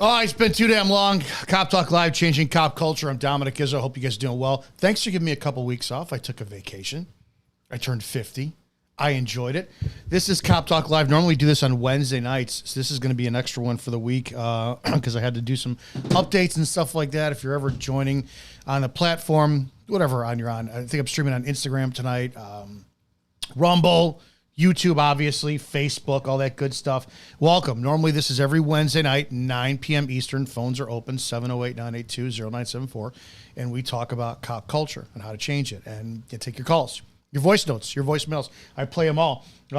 Oh, it's been too damn long. Cop Talk Live, changing cop culture. I'm Dominic Izzo. Hope you guys are doing well. Thanks for giving me a couple weeks off. I took a vacation. I turned 50. I enjoyed it. This is Cop Talk Live. Normally we do this on Wednesday nights, so this is going to be an extra one for the week because I had to do some updates and stuff like that. If you're ever joining on the platform, whatever you're on, I think I'm streaming on Instagram tonight, Rumble, YouTube, obviously, Facebook, all that good stuff. Welcome. Normally, this is every Wednesday night, 9 p.m. Eastern. Phones are open, 708-982-0974. And we talk about cop culture and how to change it. And you take your calls, your voice notes, your voicemails. I play them all. I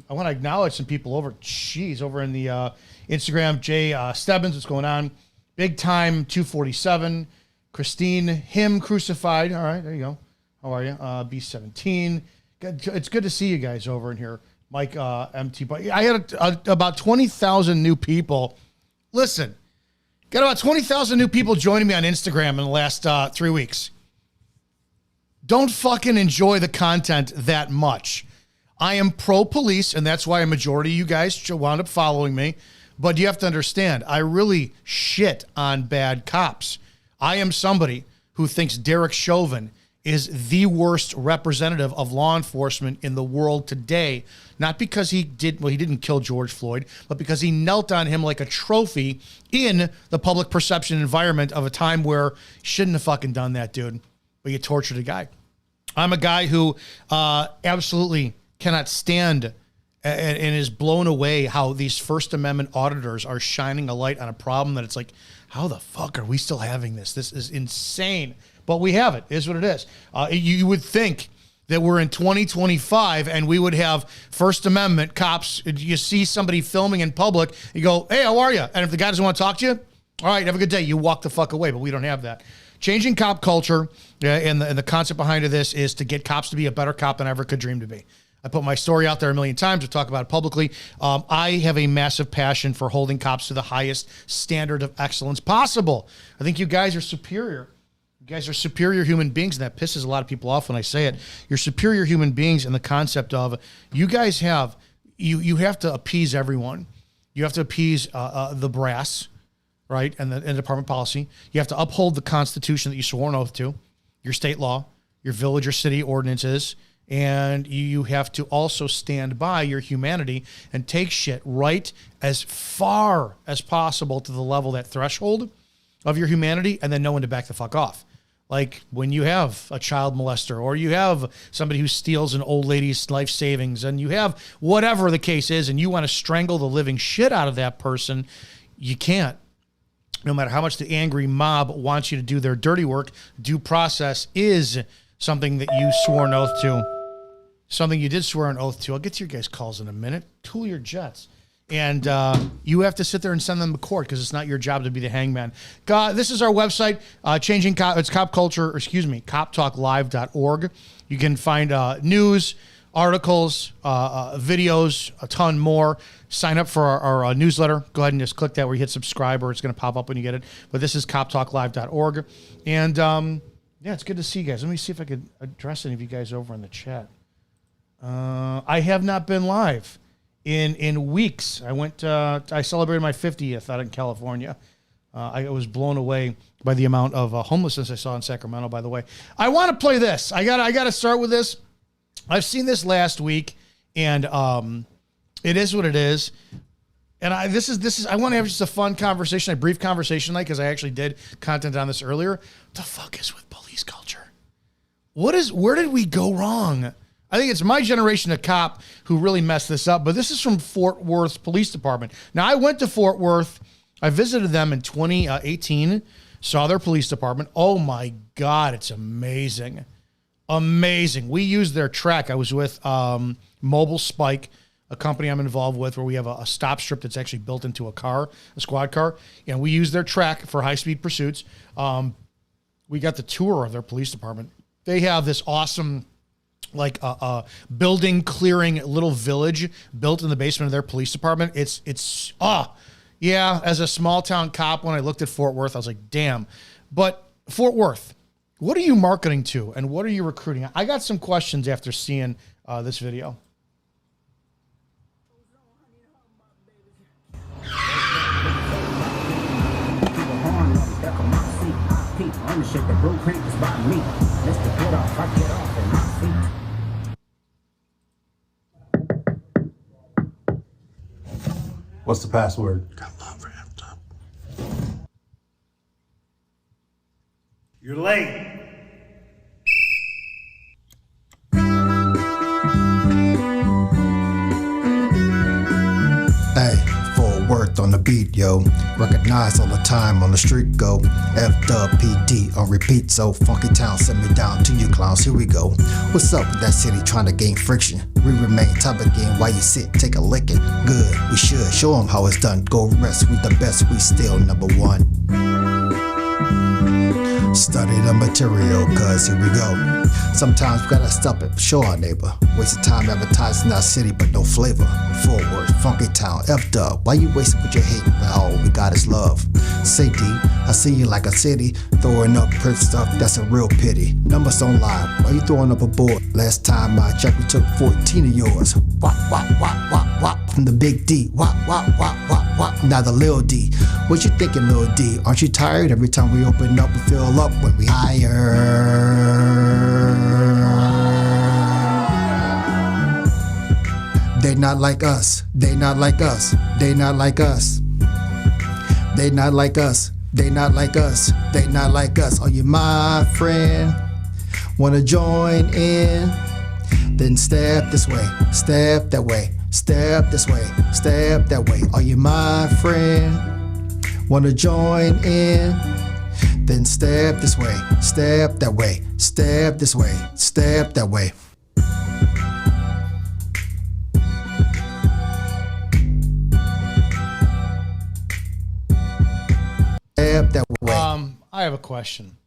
want to acknowledge some people over in the Instagram. Jay Stebbins, what's going on? Big Time 247. Christine, him crucified. All right, there you go. How are you? B17. It's good to see you guys over in here. Mike, MT. But I had about 20,000 new people. Listen, got about 20,000 new people joining me on Instagram in the last 3 weeks. Don't fucking enjoy the content that much. I am pro-police, and that's why a majority of you guys wound up following me. But you have to understand, I really shit on bad cops. I am somebody who thinks Derek Chauvin is the worst representative of law enforcement in the world today, not because he didn't kill George Floyd, but because he knelt on him like a trophy in the public perception environment of a time where you shouldn't have fucking done that, dude, but you tortured a guy. I'm a guy who absolutely cannot stand and is blown away how these First Amendment auditors are shining a light on a problem that it's like, how the fuck are we still having this? This is insane. But we have it. It is what it is. You would think that we're in 2025 and we would have First Amendment cops. You see somebody filming in public, you go, hey, how are you? And if the guy doesn't want to talk to you, all right, have a good day. You walk the fuck away, but we don't have that. Changing cop culture, and the concept behind this is to get cops to be a better cop than I ever could dream to be. I put my story out there a million times. I talk about it publicly. I have a massive passion for holding cops to the highest standard of excellence possible. I think you guys are superior. You guys are superior human beings, and that pisses a lot of people off when I say it. You're superior human beings in the concept of you guys have, you have to appease everyone. You have to appease the brass, right, and the department policy. You have to uphold the Constitution that you swore an oath to, your state law, your village or city ordinances, and you have to also stand by your humanity and take shit right as far as possible to the level, that threshold of your humanity, and then know when to back the fuck off. Like when you have a child molester, or you have somebody who steals an old lady's life savings, and you have whatever the case is, and you want to strangle the living shit out of that person, you can't. No matter how much the angry mob wants you to do their dirty work, due process is something that you swore an oath to. Something you did swear an oath to. I'll get to your guys' calls in a minute. Tool your jets. And you have to sit there and send them to court because it's not your job to be the hangman. This is our website, it's coptalklive.org. You can find news, articles, videos, a ton more. Sign up for our newsletter. Go ahead and just click that where you hit subscribe, or it's going to pop up when you get it. But this is coptalklive.org. And yeah, it's good to see you guys. Let me see if I could address any of you guys over in the chat. I have not been live in weeks. I celebrated my 50th out in California. I was blown away by the amount of homelessness I saw in Sacramento, by the way. I want to play this. I got to start with this. I've seen this last week, and it is what it is. And I want to have just a fun conversation, a brief conversation, because I actually did content on this earlier. What the fuck is with police culture? Where did we go wrong? I think it's my generation of cop who really messed this up, but this is from Fort Worth Police Department. Now, I went to Fort Worth. I visited them in 2018, saw their police department. Oh, my God, it's amazing. Amazing. We used their track. I was with Mobile Spike, a company I'm involved with, where we have a stop strip that's actually built into a car, a squad car, and we use their track for high-speed pursuits. We got the tour of their police department. They have this awesome, like building clearing little village built in the basement of their police department. Yeah, as a small town cop, when I looked at Fort Worth, I was like, damn. But Fort Worth, what are you marketing to, and what are you recruiting? I got some questions after seeing this video. keep. Ownership, the blueprint is by me. Mr. Get off, I get off in my feet. What's the password? Got love for F-top. You're late. Hey, full worth on the beat, yo. Recognize all the time on the street, go. F-dub-P-D on repeat, so Funky Town send me down to you clowns, here we go. What's up with that city trying to gain friction? We remain top again while you sit, take a licking. Good, we should show them how it's done. Go rest, we the best, we still number one. Study the material, cause here we go. Sometimes we gotta stop it, show our neighbor. Wasting time advertising our city, but no flavor. Forward, Funky Town, F-dub. Why you wasting with your hate? All we got is love. Say D, I see you like a city. Throwing up perf stuff, that's a real pity. Numbers don't lie, why you throwing up a board? Last time I checked, we took 14 of yours. Wop, wop, wop, wop, wop. From the big D, wop, wop, wop, wop, wop. Now the Lil D. What you thinking, Lil D? Aren't you tired? Every time we open up, we fill up when we hire. They not like us. They not like us. They not like us. They not like us. They not like us. They not like us. Are you my friend? Wanna join in? Then step this way, step that way, step this way, step that way. Are you my friend? Wanna join in? Then step this way, step that way, step this way, step that way. Step that way. I have a question.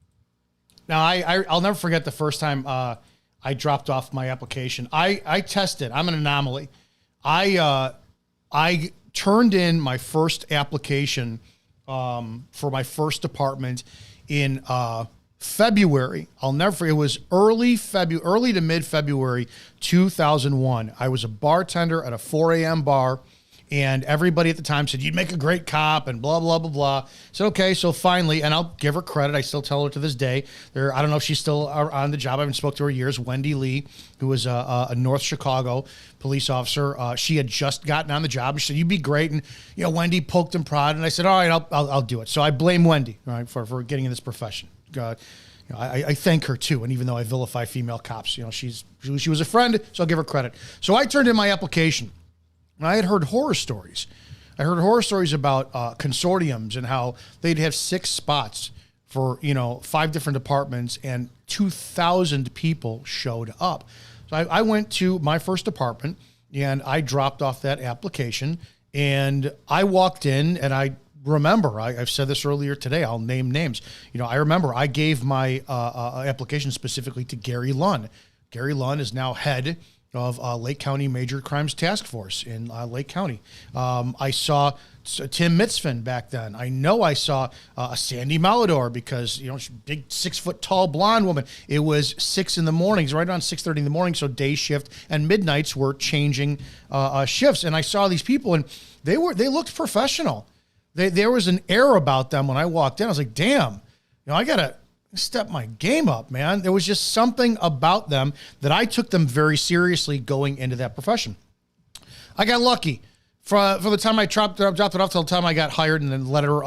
Now, I'll never forget the first time I dropped off my application. I tested. I'm an anomaly. I turned in my first application for my first department in February. I'll never forget. It was early to mid-February 2001. I was a bartender at a 4 a.m. bar, and everybody at the time said, you'd make a great cop and blah, blah, blah, blah. I said, okay, so finally, and I'll give her credit. I still tell her to this day. I don't know if she's still on the job. I haven't spoken to her in years. Wendy Lee, who was a North Chicago police officer. She had just gotten on the job. She said, you'd be great. And, Wendy poked and prodded. And I said, all right, I'll do it. So I blame Wendy, right, for getting in this profession. I thank her too. And even though I vilify female cops, she was a friend, so I'll give her credit. So I turned in my application. And I had heard horror stories. I heard horror stories about consortiums and how they'd have 6 spots for, 5 different departments, and 2,000 people showed up. So I went to my first department and I dropped off that application, and I walked in, and I remember, I've said this earlier today, I'll name names. I remember I gave my application specifically to Gary Lunn. Gary Lunn is now head of Lake County Major Crimes Task Force in Lake County. I saw Tim Mitzvin back then. I know I saw a Sandy Malador because, she's a big 6-foot tall blonde woman. It was 6 in the mornings, right around 6:30 in the morning. So day shift and midnights were changing shifts. And I saw these people, and they looked professional. There was an air about them when I walked in. I was like, damn, I got to step my game up, man. There was just something about them that I took them very seriously going into that profession. I got lucky. For the time I dropped it off till the time I got hired, and then the letter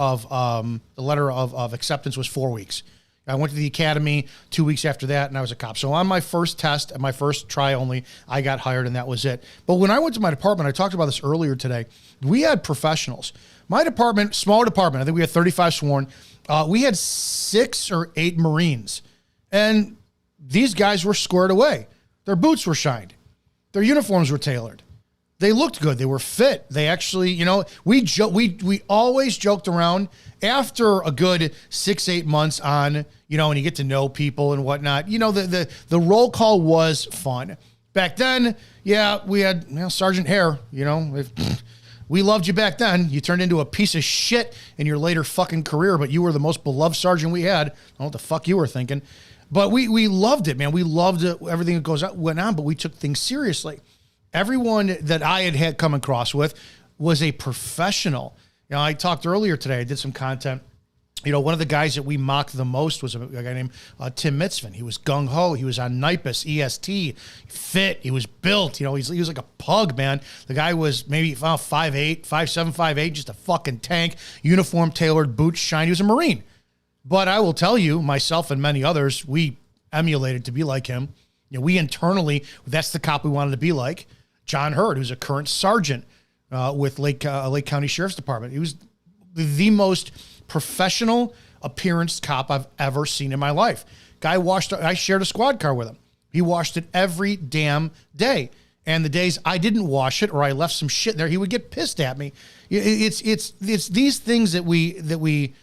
of acceptance was 4 weeks. I went to the academy 2 weeks after that, and I was a cop. So on my first test, at my first try only, I got hired, and that was it. But when I went to my department, I talked about this earlier today, we had professionals. My department, smaller department, I think we had 35 sworn. We had 6 or 8 Marines, and these guys were squared away. Their boots were shined. Their uniforms were tailored. They looked good. They were fit. They actually, we always joked around after a good 6-8 months on, and you get to know people and whatnot. The roll call was fun. Back then, yeah, we had Sergeant Hare, we loved you back then. You turned into a piece of shit in your later fucking career, but you were the most beloved sergeant we had. I don't know what the fuck you were thinking. But we loved it, man. We loved everything that went on, but we took things seriously. Everyone that I had come across with was a professional. I talked earlier today. I did some content One of the guys that we mocked the most was a guy named Tim Mitzvin. He was gung-ho. He was on Nipus, EST, fit. He was built. He was like a pug, man. The guy was maybe 5'8", 5'7", 5'8", just a fucking tank, uniform, tailored, boots, shine. He was a Marine. But I will tell you, myself and many others, we emulated to be like him. We internally, that's the cop we wanted to be like. John Hurd, who's a current sergeant with Lake County Sheriff's Department. He was the most professional appearance cop I've ever seen in my life. I shared a squad car with him. He washed it every damn day. And the days I didn't wash it or I left some shit there, he would get pissed at me. It's these things that we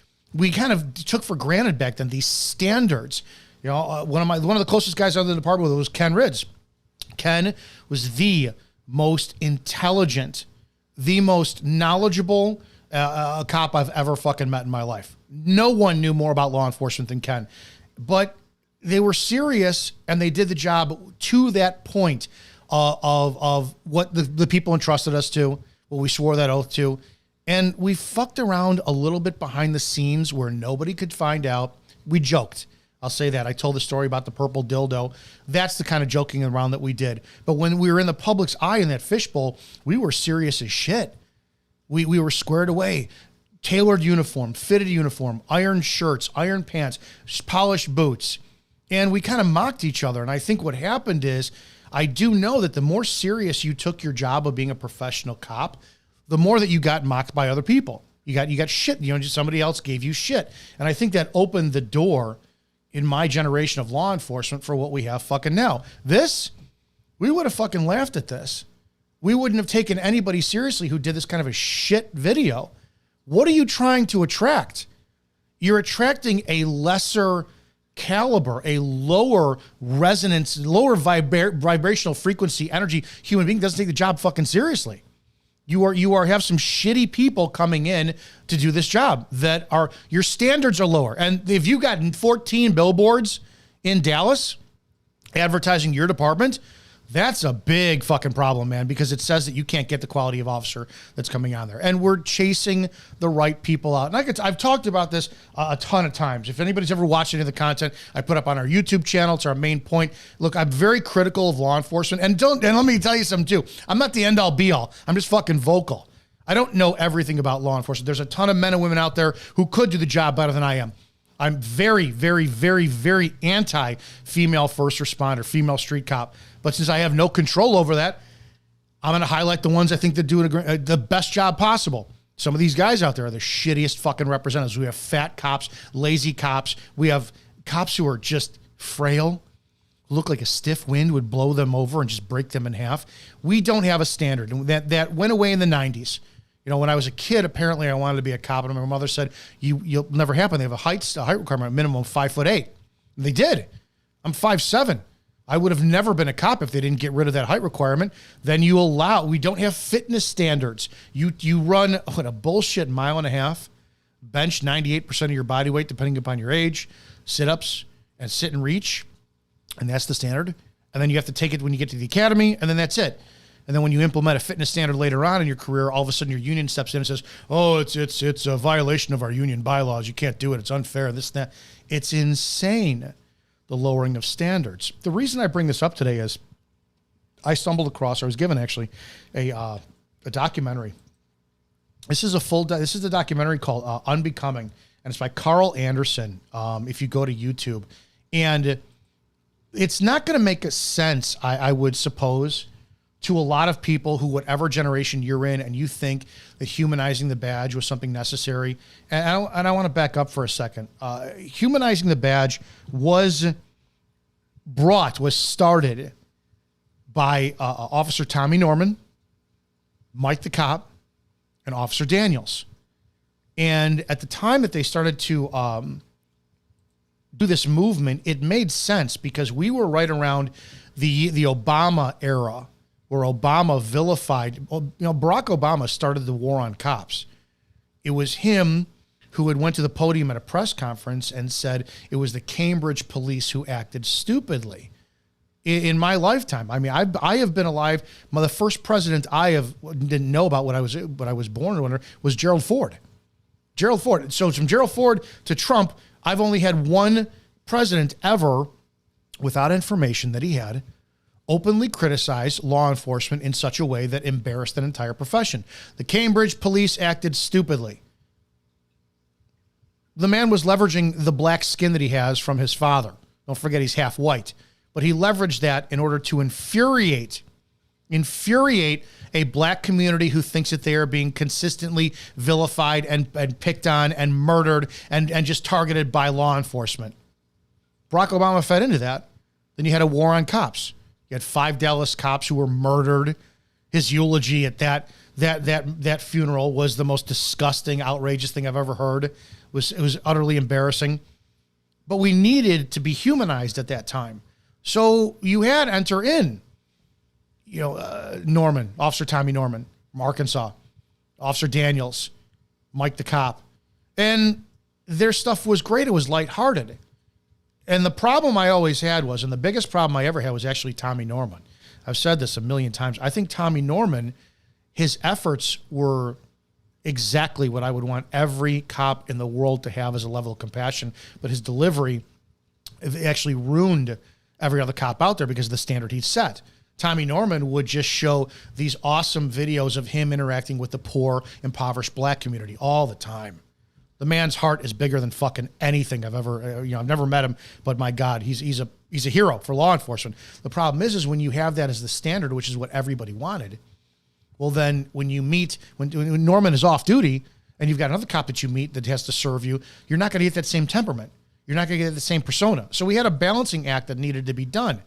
kind of took for granted back then, these standards. One of the closest guys out of the department was Ken Ridds. Ken was the most intelligent, the most knowledgeable cop I've ever fucking met in my life. No one knew more about law enforcement than Ken, but they were serious and they did the job to that point of what the people entrusted us to, what we swore that oath to. And we fucked around a little bit behind the scenes where nobody could find out. We joked. I'll say that. I told the story about the purple dildo. That's the kind of joking around that we did. But when we were in the public's eye in that fishbowl, we were serious as shit. We were squared away. Tailored uniform, fitted uniform, iron shirts, iron pants, polished boots. And we kind of mocked each other. And I think what happened is, I do know that the more serious you took your job of being a professional cop, the more that you got mocked by other people. You got shit. Somebody else gave you shit. And I think that opened the door in my generation of law enforcement for what we have fucking now. We would have fucking laughed at this. We wouldn't have taken anybody seriously who did this kind of a shit video. What are you trying to attract? You're attracting a lesser caliber, a lower resonance, lower vibrational frequency energy human being. Doesn't take the job fucking seriously. You have some shitty people coming in to do this job that are, your standards are lower. And if you got 14 billboards in Dallas advertising your department, that's a big fucking problem, man, because it says that you can't get the quality of officer that's coming on there. And we're chasing the right people out. And I've talked about this a ton of times. If anybody's ever watched any of the content I put up on our YouTube channel, it's our main point. Look, I'm very critical of law enforcement. And let me tell you something too. I'm not the end all be all. I'm just fucking vocal. I don't know everything about law enforcement. There's a ton of men and women out there who could do the job better than I am. I'm very, very, very, very anti-female first responder, female street cop. But since I have no control over that, I'm going to highlight the ones I think that do the best job possible. Some of these guys out there are the shittiest fucking representatives. We have fat cops, lazy cops. We have cops who are just frail, look like a stiff wind would blow them over and just break them in half. We don't have a standard. And that went away in the 90s. When I was a kid, apparently I wanted to be a cop, and my mother said, you'll never happen. They have a height requirement, minimum 5'8". And they did. I'm 5'7". I would have never been a cop if they didn't get rid of that height requirement. Then we don't have fitness standards. You run a bullshit 1.5 miles, bench 98% of your body weight, depending upon your age, sit-ups, and sit and reach. And that's the standard. And then you have to take it when you get to the academy, and then that's it. And then when you implement a fitness standard later on in your career, all of a sudden your union steps in and says, oh, it's a violation of our union bylaws. You can't do it. It's unfair, this and that. It's insane, the lowering of standards. The reason I bring this up today is I was given actually a documentary. This is a documentary called Unbecoming, and it's by Carl Anderson. If you go to YouTube, and it's not going to make a sense, I would suppose, to a lot of people who, whatever generation you're in, and you think that humanizing the badge was something necessary. And I want to back up for a second. Humanizing the badge was started by Officer Tommy Norman, Mike the Cop, and Officer Daniels. And at the time that they started to do this movement, it made sense because we were right around the Obama era, where Obama vilified, Barack Obama started the war on cops. It was him who had went to the podium at a press conference and said it was the Cambridge police who acted stupidly. In my lifetime, I mean, I have been alive. The first president didn't know about what I was born under was Gerald Ford. Gerald Ford. So from Gerald Ford to Trump, I've only had one president ever, without information that he had, openly criticize law enforcement in such a way that embarrassed an entire profession. The Cambridge police acted stupidly. The man was leveraging the black skin that he has from his father. Don't forget he's half white. But he leveraged that in order to infuriate a black community who thinks that they are being consistently vilified and picked on and murdered and just targeted by law enforcement. Barack Obama fed into that. Then you had a war on cops. You had 5 Dallas cops who were murdered. His eulogy at that funeral was the most disgusting, outrageous thing I've ever heard. It was utterly embarrassing. But we needed to be humanized at that time. So you had enter in, Norman, Officer Tommy Norman from Arkansas, Officer Daniels, Mike the cop. And their stuff was great. It was lighthearted. And the problem I always had was, and the biggest problem I ever had was actually Tommy Norman. I've said this a million times. I think Tommy Norman, his efforts were exactly what I would want every cop in the world to have as a level of compassion. But his delivery actually ruined every other cop out there because of the standard he'd set. Tommy Norman would just show these awesome videos of him interacting with the poor, impoverished black community all the time. The man's heart is bigger than fucking anything I've ever, I've never met him, but my God, he's a hero for law enforcement. The problem is when you have that as the standard, which is what everybody wanted, well then when you meet, when Norman is off duty and you've got another cop that you meet that has to serve you, you're not going to get that same temperament. You're not going to get the same persona. So we had a balancing act that needed to be done.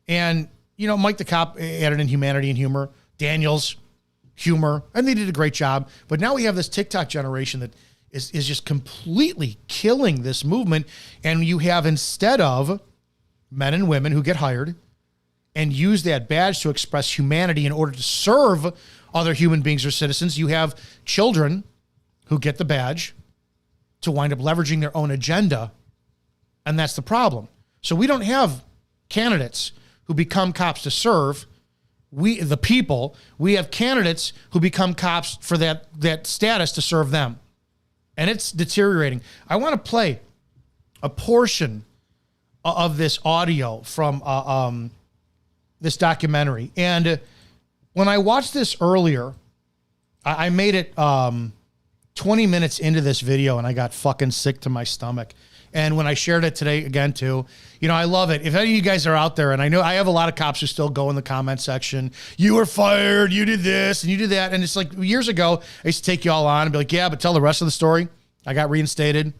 And, Mike the cop added in humanity and humor, Daniels, humor, and they did a great job. But now we have this TikTok generation that is just completely killing this movement. And you have, instead of men and women who get hired and use that badge to express humanity in order to serve other human beings or citizens, you have children who get the badge to wind up leveraging their own agenda. And that's the problem. So we don't have candidates who become cops to serve we have candidates who become cops for that status to serve them. And it's deteriorating. I want to play a portion of this audio from this documentary. And when I watched this earlier, I made it 20 minutes into this video and I got fucking sick to my stomach. And when I shared it today again too, I love it. If any of you guys are out there, and I know I have a lot of cops who still go in the comment section, you were fired, you did this and you did that. And it's like years ago, I used to take you all on and be like, yeah, but tell the rest of the story. I got reinstated,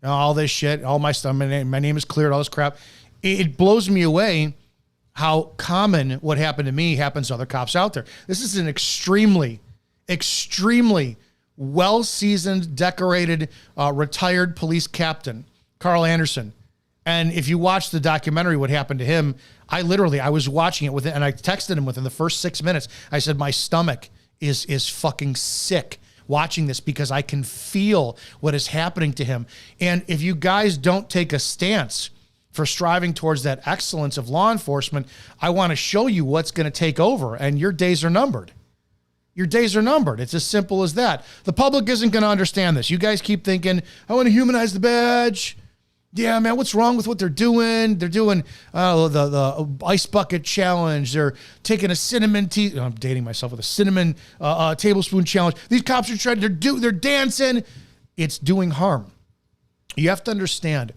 all this shit, all my stuff. My name is cleared, all this crap. It blows me away how common what happened to me happens to other cops out there. This is an extremely, extremely well-seasoned, decorated, retired police captain, Carl Anderson. And if you watch the documentary, what happened to him, I was watching it and I texted him within the first 6 minutes. I said, my stomach is fucking sick watching this because I can feel what is happening to him. And if you guys don't take a stance for striving towards that excellence of law enforcement, I want to show you what's going to take over, and your days are numbered. Your days are numbered. It's as simple as that. The public isn't going to understand this. You guys keep thinking, I want to humanize the badge. Yeah, man, what's wrong with what they're doing? They're doing the ice bucket challenge. They're taking a cinnamon tea. I'm dating myself with a cinnamon tablespoon challenge. These cops are trying. They're dancing. It's doing harm. You have to understand.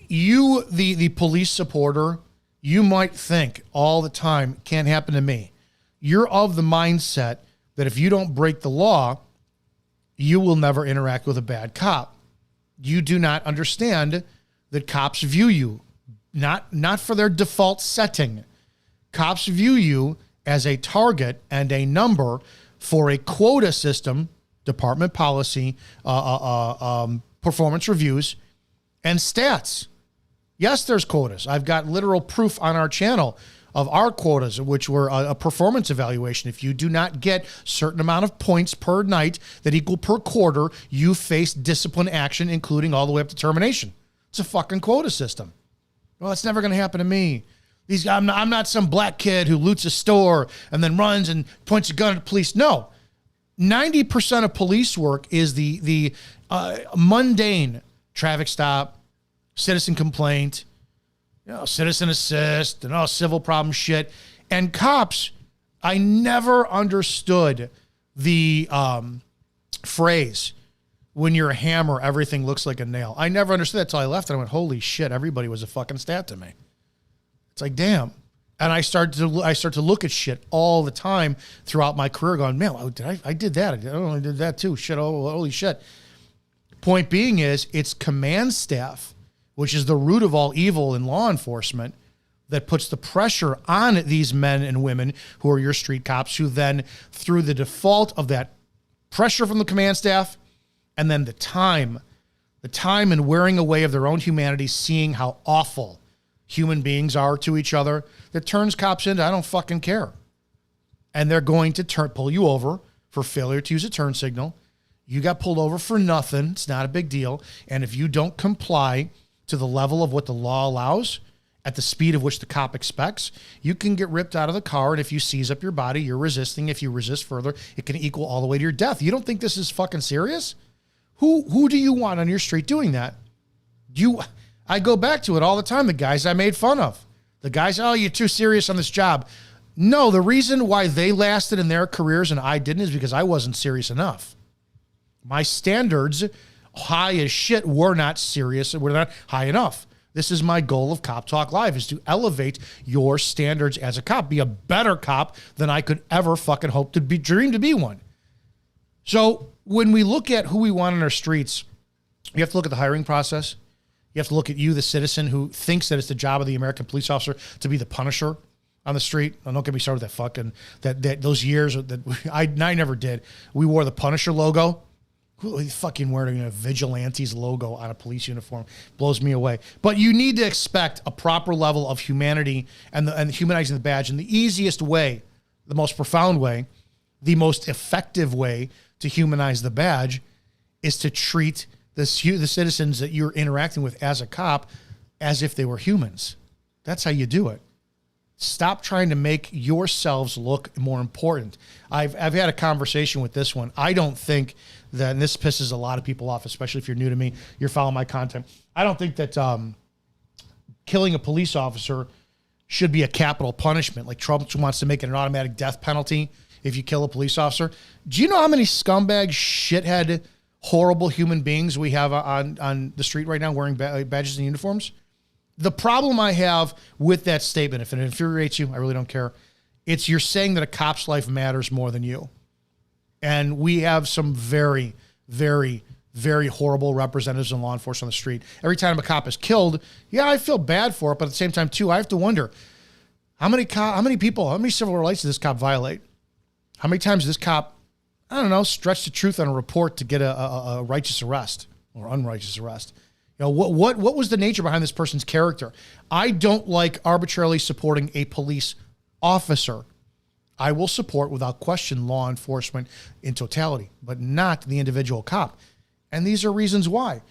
You, the police supporter, you might think all the time, can't happen to me. You're of the mindset that if you don't break the law, you will never interact with a bad cop. You do not understand that cops view you not for their default setting. Cops view you as a target and a number for a quota system, department policy, performance reviews, and stats. Yes, there's quotas. I've got literal proof on our channel of our quotas, which were a performance evaluation. If you do not get certain amount of points per night that equal per quarter, you face discipline action, including all the way up to termination. It's a fucking quota system. Well, it's never going to happen to me. I'm not some black kid who loots a store and then runs and points a gun at the police. No. 90% of police work is the mundane traffic stop, citizen complaint, citizen assist, and all civil problem shit. And cops, I never understood the phrase, when you're a hammer, everything looks like a nail. I never understood that until I left, and I went, holy shit, everybody was a fucking stat to me. It's like, damn. And I start to look at shit all the time throughout my career going, man, I did that. I did that too. Shit, holy shit. Point being is, it's command staff, which is the root of all evil in law enforcement, that puts the pressure on these men and women who are your street cops, who then, through the default of that pressure from the command staff, and then the time and wearing away of their own humanity, seeing how awful human beings are to each other, that turns cops into, I don't fucking care. And they're going to pull you over for failure to use a turn signal. You got pulled over for nothing. It's not a big deal. And if you don't comply to the level of what the law allows, at the speed of which the cop expects, you can get ripped out of the car. And if you seize up your body, you're resisting. If you resist further, it can equal all the way to your death. You don't think this is fucking serious? Who do you want on your street doing that? I go back to it all the time. The guys I made fun of, the guys, oh, you're too serious on this job. No, the reason why they lasted in their careers and I didn't is because I wasn't serious enough. My standards, high as shit, were not serious. Were not high enough. This is my goal of Cop Talk Live, is to elevate your standards as a cop, be a better cop than I could ever fucking hope to be, dream to be one. So when we look at who we want on our streets, you have to look at the hiring process. You have to look at you, the citizen, who thinks that it's the job of the American police officer to be the punisher on the street. And don't get me started with that fucking, those years that I never did. We wore the Punisher logo. Who fucking wearing a vigilante's logo on a police uniform blows me away. But you need to expect a proper level of humanity and humanizing the badge. And the easiest way, the most profound way, the most effective way to humanize the badge is to treat the citizens that you're interacting with as a cop as if they were humans. That's how you do it. Stop trying to make yourselves look more important. I've had a conversation with this one. I don't think that, and this pisses a lot of people off, especially if you're new to me, you're following my content. I don't think that killing a police officer should be a capital punishment. Like Trump wants to make it an automatic death penalty if you kill a police officer. Do you know how many scumbag, shithead, horrible human beings we have on the street right now wearing badges and uniforms? The problem I have with that statement, if it infuriates you, I really don't care. It's you're saying that a cop's life matters more than you. And we have some very, very, very horrible representatives in law enforcement on the street. Every time a cop is killed, yeah, I feel bad for it, but at the same time, too, I have to wonder, how many civil rights did this cop violate? How many times did this cop, I don't know, stretch the truth on a report to get a righteous arrest or unrighteous arrest? You know, what was the nature behind this person's character? I don't like arbitrarily supporting a police officer. I will support, without question, law enforcement in totality, but not the individual cop. And these are reasons why.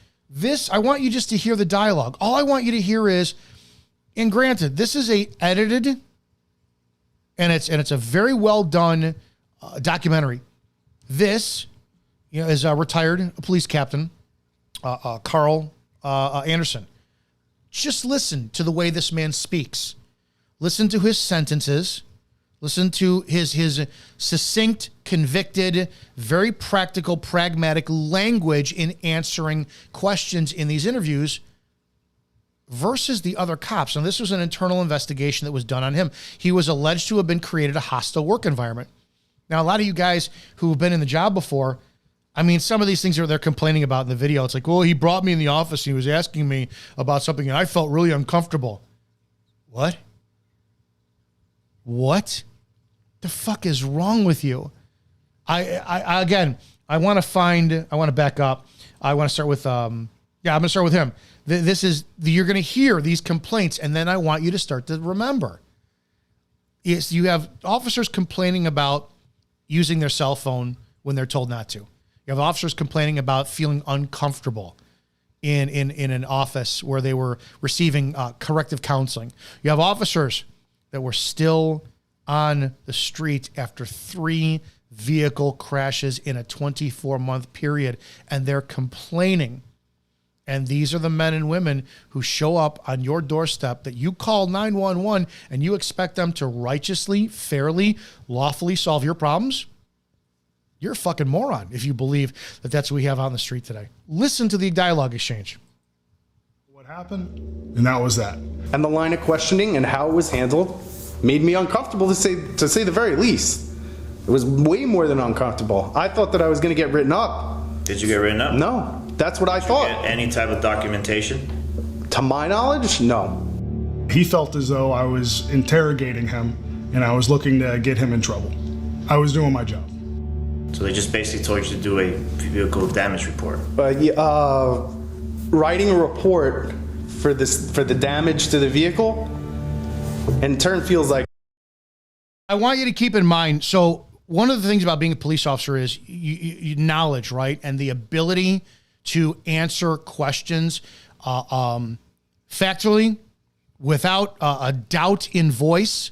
I want you just to hear the dialogue. All I want you to hear is, and granted, this is edited, and it's a very well done documentary. This, is a retired police captain, Carl Anderson. Just listen to the way this man speaks. Listen to his sentences. Listen to his succinct, convicted, very practical, pragmatic language in answering questions in these interviews versus the other cops. And this was an internal investigation that was done on him. He was alleged to have been created a hostile work environment. Now, a lot of you guys who have been in the job before, I mean, some of these things they're complaining about in the video. It's like, well, he brought me in the office and he was asking me about something and I felt really uncomfortable. What? What the fuck is wrong with you? I want to back up. I want to start with, I'm going to start with him. You're going to hear these complaints and then I want you to start to remember. Yes, you have officers complaining about using their cell phone when they're told not to. You have officers complaining about feeling uncomfortable in an office where they were receiving corrective counseling. You have officers that were still on the street after 3 vehicle crashes in a 24-month period, and they're complaining. And these are the men and women who show up on your doorstep that you call 911 and you expect them to righteously, fairly, lawfully solve your problems. You're a fucking moron if you believe that that's what we have on the street today. Listen to the dialogue exchange. What happened? And that was that. And the line of questioning and how it was handled made me uncomfortable to say the very least. It was way more than uncomfortable. I thought that I was going to get written up. Did you get written up? No, that's what I thought. Get any type of documentation? To my knowledge, no. He felt as though I was interrogating him and I was looking to get him in trouble. I was doing my job. So they just basically told you to do a vehicle damage report. Writing a report for the damage to the vehicle, in turn feels like. I want you to keep in mind, so one of the things about being a police officer is you knowledge, right? And the ability to answer questions factually, without a doubt in voice,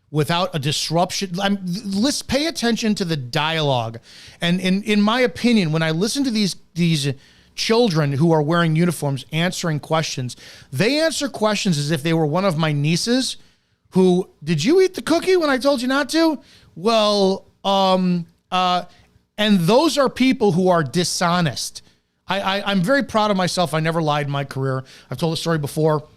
without a disruption. Let's pay attention to the dialogue. And in my opinion, when I listen to these children who are wearing uniforms answering questions, they answer questions as if they were one of my nieces who, did you eat the cookie when I told you not to? Well, and those are people who are dishonest. I'm very proud of myself. I never lied in my career. I've told the story before.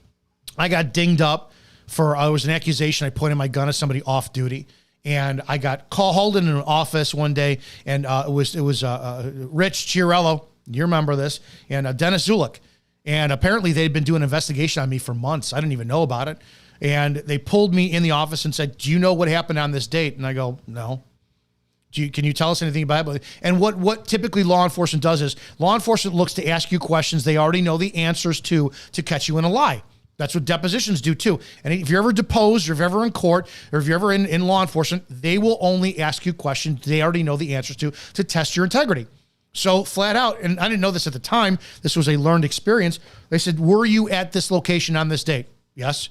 I got dinged up for, it was an accusation. I pointed my gun at somebody off duty, and I got called in an office one day, and it was Rich Chiarello. You remember this, and Dennis Zulik. And apparently they'd been doing an investigation on me for months. I didn't even know about it. And they pulled me in the office and said, do you know what happened on this date? And I go, no. Can you tell us anything about it? And what typically law enforcement does is law enforcement looks to ask you questions they already know the answers to catch you in a lie. That's what depositions do too. And if you're ever deposed, or if you're ever in court, or if you're ever in law enforcement, they will only ask you questions they already know the answers to test your integrity. So flat out, and I didn't know this at the time, this was a learned experience. They said, were you at this location on this date? Yes.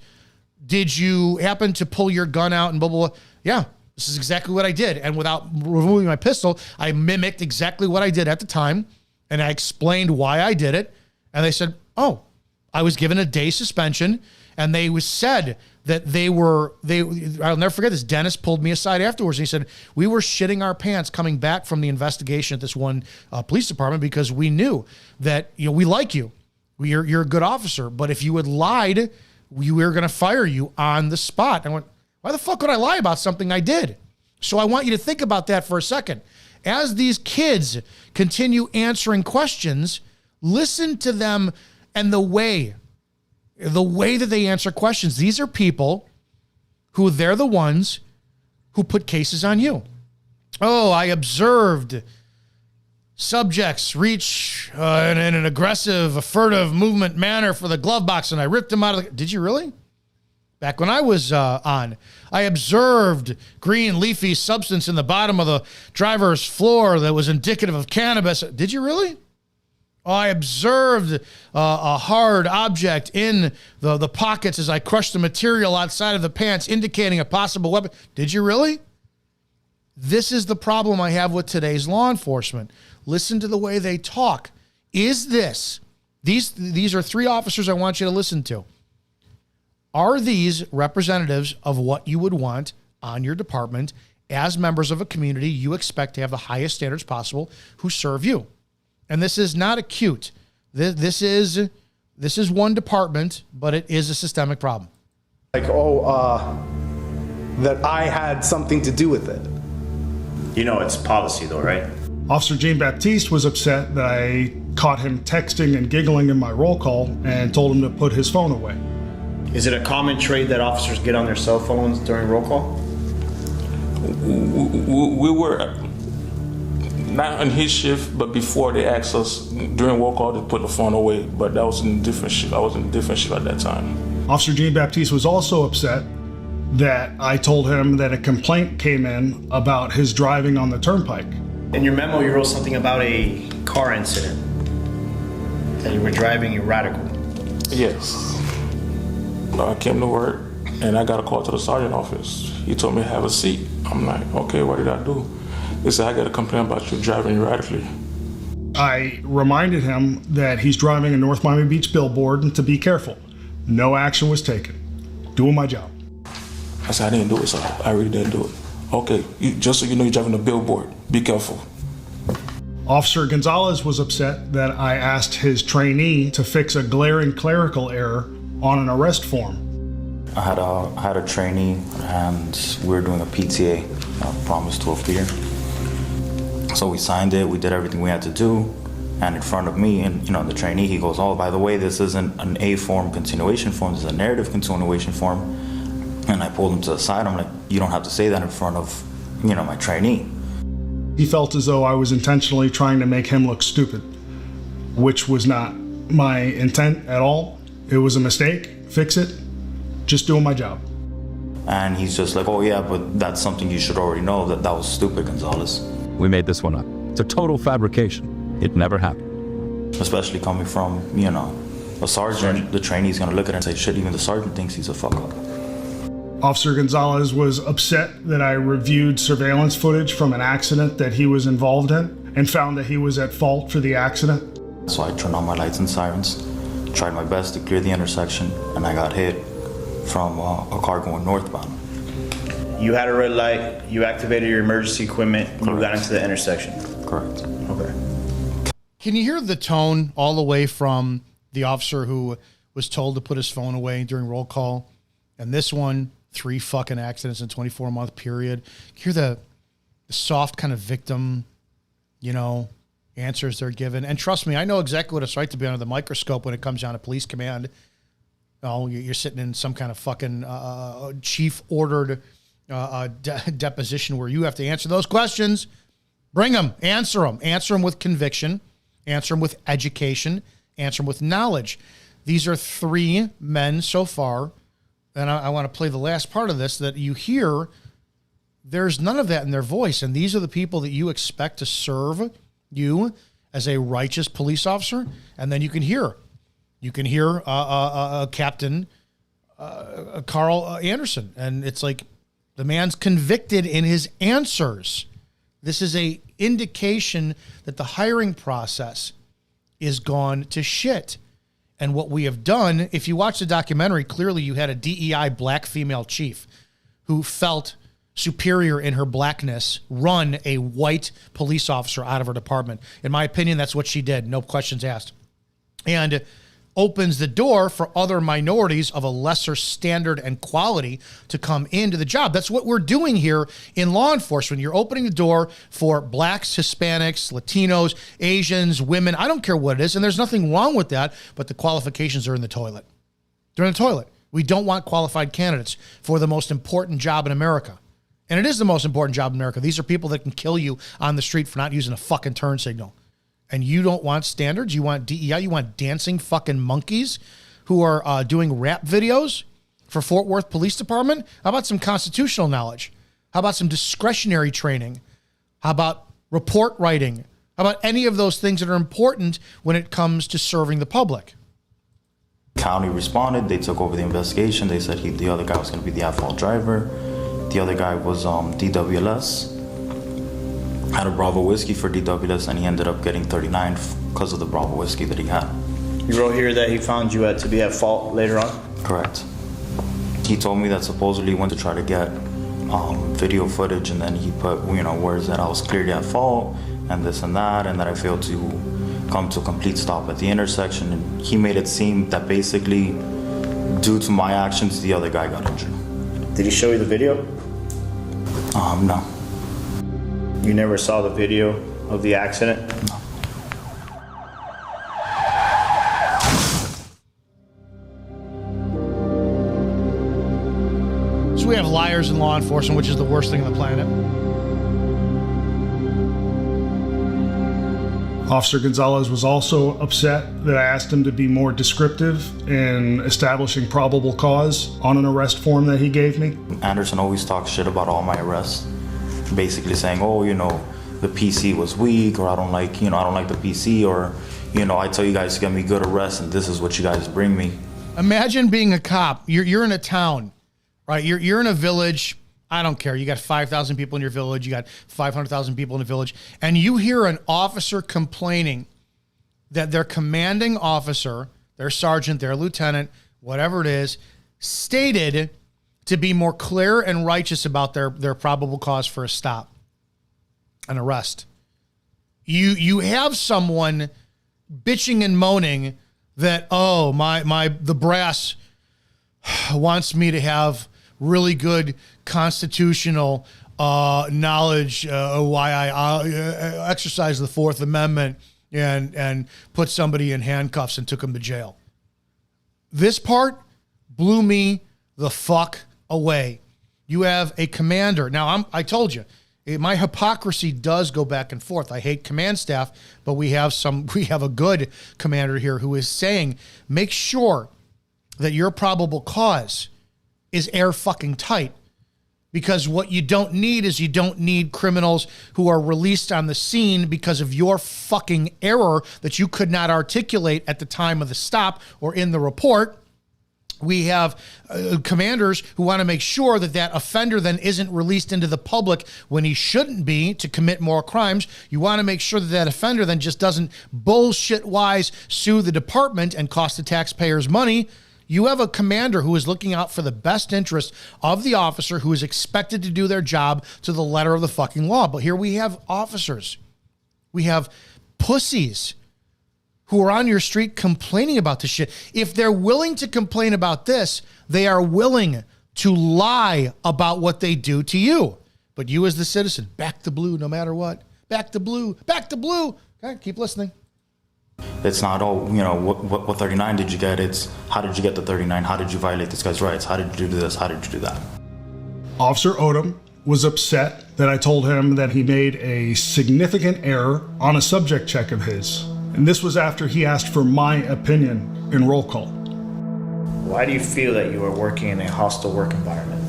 Did you happen to pull your gun out and blah, blah, blah? Yeah, this is exactly what I did. And without removing my pistol, I mimicked exactly what I did at the time. And I explained why I did it. And they said, oh, I was given a day suspension. And they said that I'll never forget this. Dennis pulled me aside afterwards. And he said, we were shitting our pants coming back from the investigation at this one police department because we knew that, we like you. You're a good officer. But if you had lied, we were going to fire you on the spot. I went, why the fuck would I lie about something I did? So I want you to think about that for a second. As these kids continue answering questions, listen to them and the way that they answer questions. These are people who they're the ones who put cases on you. Oh, I observed subjects reach in an aggressive, furtive movement manner for the glove box, and I ripped them out of the... Did you really? Back when I was on, I observed green leafy substance in the bottom of the driver's floor that was indicative of cannabis. Did you really? Oh, I observed a hard object in the pockets as I crushed the material outside of the pants, indicating a possible weapon. Did you really? This is the problem I have with today's law enforcement. Listen to the way they talk. Is this, these are three officers I want you to listen to. Are these representatives of what you would want on your department as members of a community you expect to have the highest standards possible who serve you? And this is not acute. This is one department, but it is a systemic problem. Like, that I had something to do with it. It's policy though, right? Officer Jean-Baptiste was upset that I caught him texting and giggling in my roll call and told him to put his phone away. Is it a common trait that officers get on their cell phones during roll call? We were not on his shift, but before they asked us during roll call to put the phone away, but that was in a different shift. I was in a different shift at that time. Officer Jean-Baptiste was also upset that I told him that a complaint came in about his driving on the turnpike. In your memo, you wrote something about a car incident, that you were driving erratically. Yes. I came to work and I got a call to the sergeant office. He told me to have a seat. I'm like, okay, what did I do? They said, I got a complaint about you driving erratically. I reminded him that he's driving a North Miami Beach billboard and to be careful. No action was taken. Doing my job. I said, I didn't do it, sir. I really didn't do it. Okay, just so you know, you're driving a billboard. Be careful. Officer Gonzalez was upset that I asked his trainee to fix a glaring clerical error on an arrest form. I had a trainee and we were doing a PTA, promise to appear. So we signed it, we did everything we had to do, and in front of me and the trainee, he goes, oh, by the way, this isn't an A form continuation form, this is a narrative continuation form. And I pulled him to the side, I'm like, you don't have to say that in front of, my trainee. He felt as though I was intentionally trying to make him look stupid, which was not my intent at all. It was a mistake, fix it, just doing my job. And he's just like, oh yeah, but that's something you should already know, that was stupid, Gonzalez. We made this one up. It's a total fabrication. It never happened. Especially coming from, a sergeant, the trainee's gonna look at it and say, shit, even the sergeant thinks he's a fuck up. Officer Gonzalez was upset that I reviewed surveillance footage from an accident that he was involved in and found that he was at fault for the accident. So I turned on my lights and sirens, tried my best to clear the intersection, and I got hit from a car going northbound. You had a red light, you activated your emergency equipment, and you got into the intersection. Correct. Okay. Can you hear the tone all the way from the officer who was told to put his phone away during roll call, and this one, 3 fucking accidents in a 24-month period? Hear the soft kind of victim, answers they're given. And trust me, I know exactly what it's like to be under the microscope when it comes down to police command. Oh, you're sitting in some kind of fucking chief-ordered deposition where you have to answer those questions. Bring them. Answer them. Answer them with conviction. Answer them with education. Answer them with knowledge. These are 3 men so far, and I want to play the last part of this, that you hear there's none of that in their voice, and these are the people that you expect to serve you as a righteous police officer, and then you can hear Captain Carl Anderson, and it's like the man's convicted in his answers. This is a indication that the hiring process is gone to shit. And what we have done, if you watch the documentary, clearly you had a DEI black female chief who felt superior in her blackness run a white police officer out of her department. In my opinion, that's what she did. No questions asked. And opens the door for other minorities of a lesser standard and quality to come into the job. That's what we're doing here in law enforcement. You're opening the door for blacks, Hispanics, Latinos, Asians, women. I don't care what it is, and there's nothing wrong with that, but the qualifications are in the toilet. They're in the toilet. We don't want qualified candidates for the most important job in America. And it is the most important job in America. These are people that can kill you on the street for not using a fucking turn signal. And you don't want standards? You want DEI? You want dancing fucking monkeys who are doing rap videos for Fort Worth Police Department? How about some constitutional knowledge? How about some discretionary training? How about report writing? How about any of those things that are important when it comes to serving the public? County responded. They took over the investigation. They said the other guy was going to be the at-fault driver. The other guy was DWLS. Had a Bravo whiskey for DWS, and he ended up getting 39 because of the Bravo whiskey that he had. You wrote here that he found you to be at fault later on? Correct. He told me that supposedly he went to try to get video footage, and then he put, words that I was clearly at fault, and this and that I failed to come to a complete stop at the intersection. And he made it seem that basically, due to my actions, the other guy got injured. Did he show you the video? No. You never saw the video of the accident? No. So we have liars in law enforcement, which is the worst thing on the planet. Officer Gonzalez was also upset that I asked him to be more descriptive in establishing probable cause on an arrest form that he gave me. Anderson always talks shit about all my arrests. Basically saying, the PC was weak, or I don't like the PC, or, I tell you guys to get me good arrests, and this is what you guys bring me. Imagine being a cop. You're in a town, right? You're in a village I don't care. You got 5,000 people in your village. You got 500,000 people in the village. And you hear an officer complaining that their commanding officer, their sergeant, their lieutenant, whatever it is, stated to be more clear and righteous about their probable cause for a stop, an arrest. You have someone bitching and moaning that, oh, the brass wants me to have really good constitutional knowledge, why I exercise the Fourth Amendment and put somebody in handcuffs and took him to jail. This part blew me the fuck away. You have a commander. Now, I told you, my hypocrisy does go back and forth. I hate command staff, but we have a good commander here who is saying, make sure that your probable cause is air fucking tight. Because what you don't need is you don't need criminals who are released on the scene because of your fucking error that you could not articulate at the time of the stop or in the report. We have commanders who want to make sure that that offender then isn't released into the public when he shouldn't be to commit more crimes. You want to make sure that that offender then just doesn't bullshit-wise sue the department and cost the taxpayers money. You have a commander who is looking out for the best interest of the officer who is expected to do their job to the letter of the fucking law. But here we have officers. We have pussies who are on your street complaining about this shit. If they're willing to complain about this, they are willing to lie about what they do to you. But you as the citizen, back the blue no matter what. Back the blue, back the blue. Okay, keep listening. It's not, oh, what 39 did you get? It's how did you get the 39? How did you violate this guy's rights? How did you do this? How did you do that? Officer Odom was upset that I told him that he made a significant error on a subject check of his. And this was after he asked for my opinion in roll call. Why do you feel that you are working in a hostile work environment?